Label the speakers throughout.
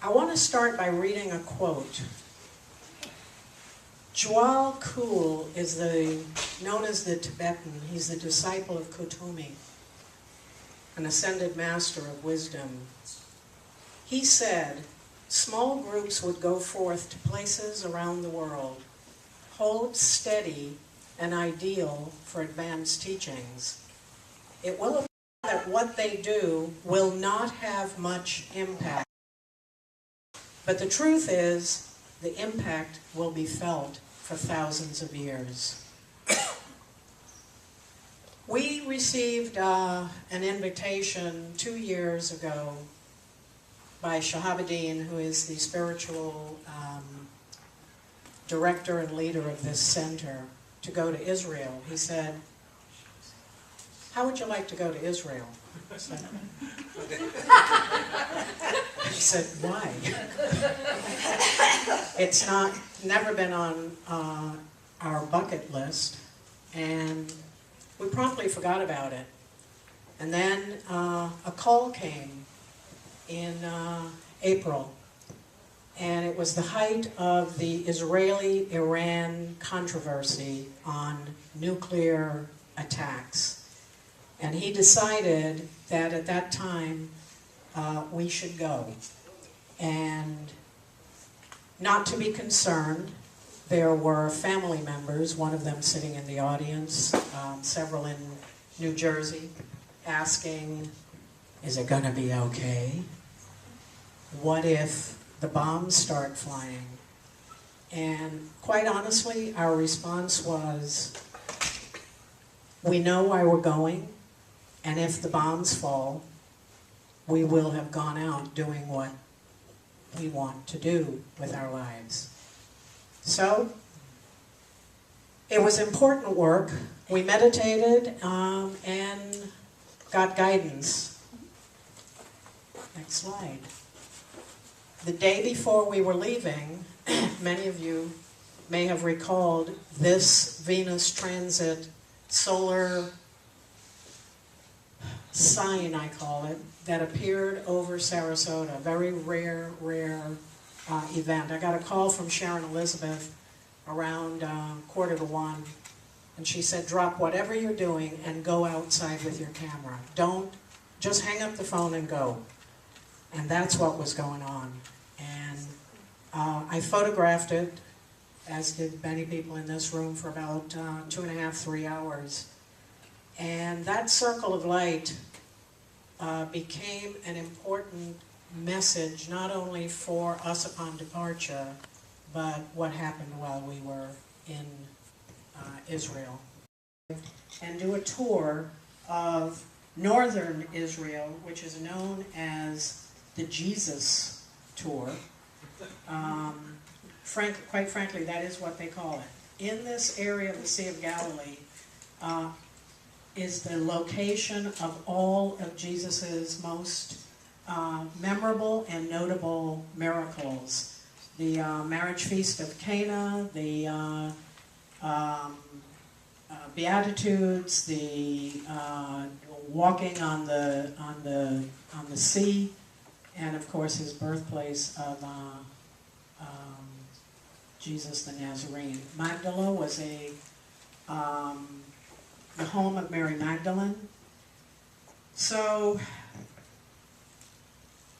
Speaker 1: I want to start by reading a quote. Djwhal Khul is known as the Tibetan. He's the disciple of Kuthumi, an ascended master of wisdom. He said, small groups would go forth to places around the world, hold steady an ideal for advanced teachings. It will appear that what they do will not have much impact. But the truth is, the impact will be felt for thousands of years. We received an invitation 2 years ago by Shahabuddin, who is the spiritual director and leader of this center, to go to Israel. He said, how would you like to go to Israel? I said, why? It's never been on our bucket list, and we promptly forgot about it. And then a call came in April, and it was the height of the Israeli-Iran controversy on nuclear attacks. And he decided that at that time we should go. And not to be concerned, there were family members, one of them sitting in the audience, several in New Jersey, asking, is it going to be okay? What if the bombs start flying? And quite honestly, our response was, we know why we're going, and if the bombs fall, we will have gone out doing what we want to do with our lives. So, it was important work. We meditated and got guidance. Next slide. The day before we were leaving, many of you may have recalled this Venus transit solar sign, I call it, that appeared over Sarasota. Very rare event. I got a call from Sharon Elizabeth around 1:45, and she said, drop whatever you're doing and go outside with your camera. Don't, just hang up the phone and go. And that's what was going on. And I photographed it, as did many people in this room, for about 2.5, 3 hours. And that circle of light became an important message, not only for us upon departure, but what happened while we were in Israel. And do a tour of northern Israel, which is known as the Jesus Tour. Quite frankly, that is what they call it. In this area of the Sea of Galilee is the location of all of Jesus's most memorable and notable miracles. The marriage feast of Cana, the Beatitudes, the walking on the sea, and of course his birthplace of Jesus the Nazarene. Magdala was the home of Mary Magdalene. So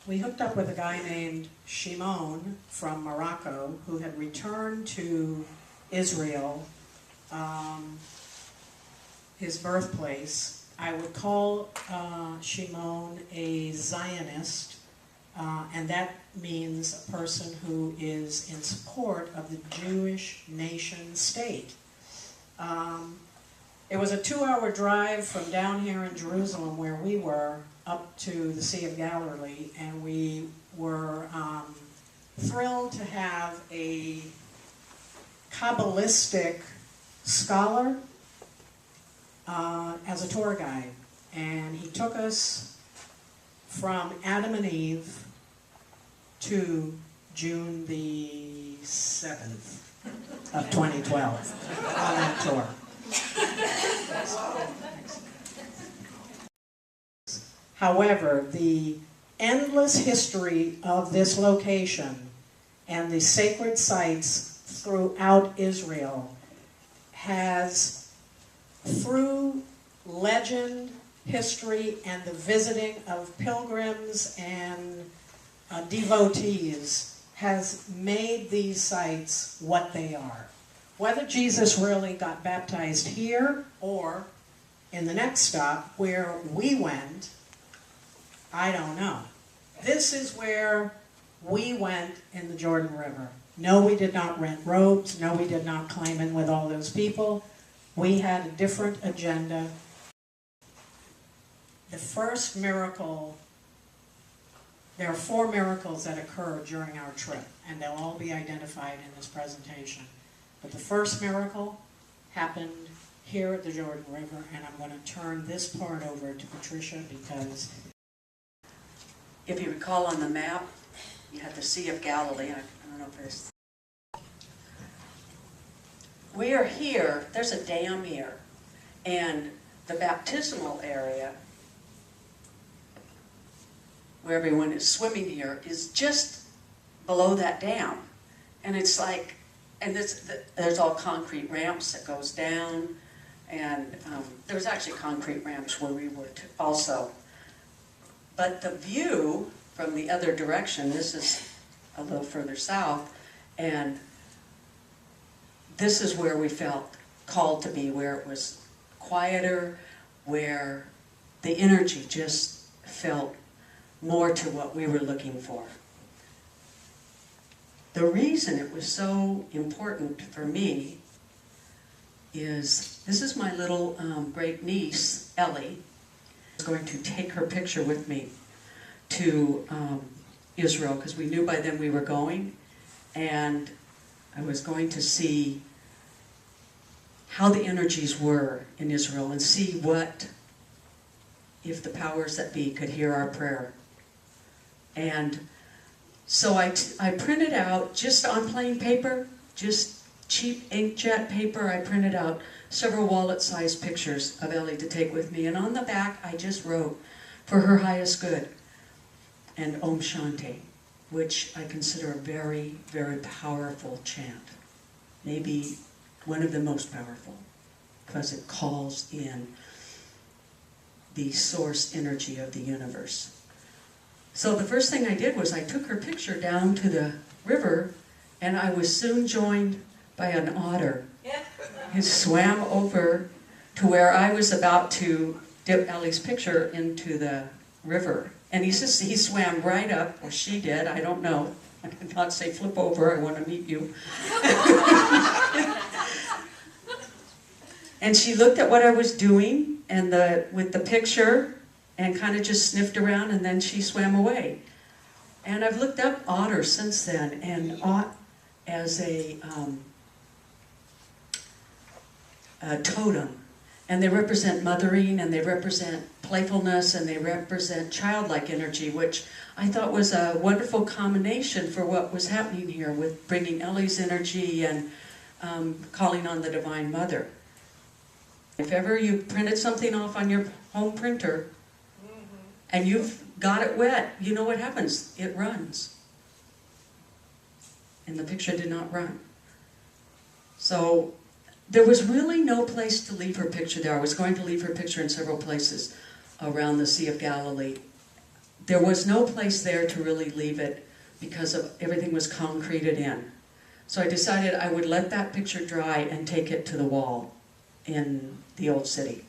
Speaker 1: we hooked up with a guy named Shimon from Morocco who had returned to Israel, his birthplace. I would call Shimon a Zionist, and that means a person who is in support of the Jewish nation state. It was a 2-hour drive from down here in Jerusalem, where we were, up to the Sea of Galilee, and we were thrilled to have a Kabbalistic scholar as a tour guide. And he took us from Adam and Eve to June the 7th of 2012 on that tour. However, the endless history of this location and the sacred sites throughout Israel has, through legend, history, and the visiting of pilgrims and devotees, has made these sites what they are. Whether Jesus really got baptized here or in the next stop where we went, I don't know. This is where we went in the Jordan River. No, we did not rent robes. No, we did not climb in with all those people. We had a different agenda. The first miracle, there are 4 miracles that occurred during our trip, and they'll all be identified in this presentation. But the first miracle happened here at the Jordan River, and I'm going to turn this part over to Patricia because...
Speaker 2: If you recall on the map, you have the Sea of Galilee. I don't know if it's... We are here, there's a dam here, and the baptismal area, where everyone is swimming here, is just below that dam. And it's like, and there's all concrete ramps that goes down, and there was actually concrete ramps where we were also. But the view from the other direction, this is a little further south, and this is where we felt called to be, where it was quieter, where the energy just felt more to what we were looking for. The reason it was so important for me is, this is my little great niece, Ellie. I was going to take her picture with me to Israel, because we knew by then we were going, and I was going to see how the energies were in Israel and see what, if the powers that be could hear our prayer. And so I printed out, just on plain paper, just cheap inkjet paper, I printed out several wallet-sized pictures of Ellie to take with me. And on the back, I just wrote, "For her highest good," and Om Shanti, which I consider a very, very powerful chant. Maybe one of the most powerful, because it calls in the source energy of the universe. So the first thing I did was I took her picture down to the river, and I was soon joined by an otter who swam over to where I was about to dip Ellie's picture into the river. And he swam right up, or she did, I don't know. I did not say, "Flip over, I want to meet you." And she looked at what I was doing and with the picture and kind of just sniffed around, and then she swam away. And I've looked up otter since then, and as a totem. And they represent mothering, and they represent playfulness, and they represent childlike energy, which I thought was a wonderful combination for what was happening here with bringing Ellie's energy and calling on the Divine Mother. If ever you printed something off on your home printer and you've got it wet, you know what happens. It runs. And the picture did not run. So there was really no place to leave her picture there. I was going to leave her picture in several places around the Sea of Galilee. There was no place there to really leave it because of everything was concreted in. So I decided I would let that picture dry and take it to the wall in the old city.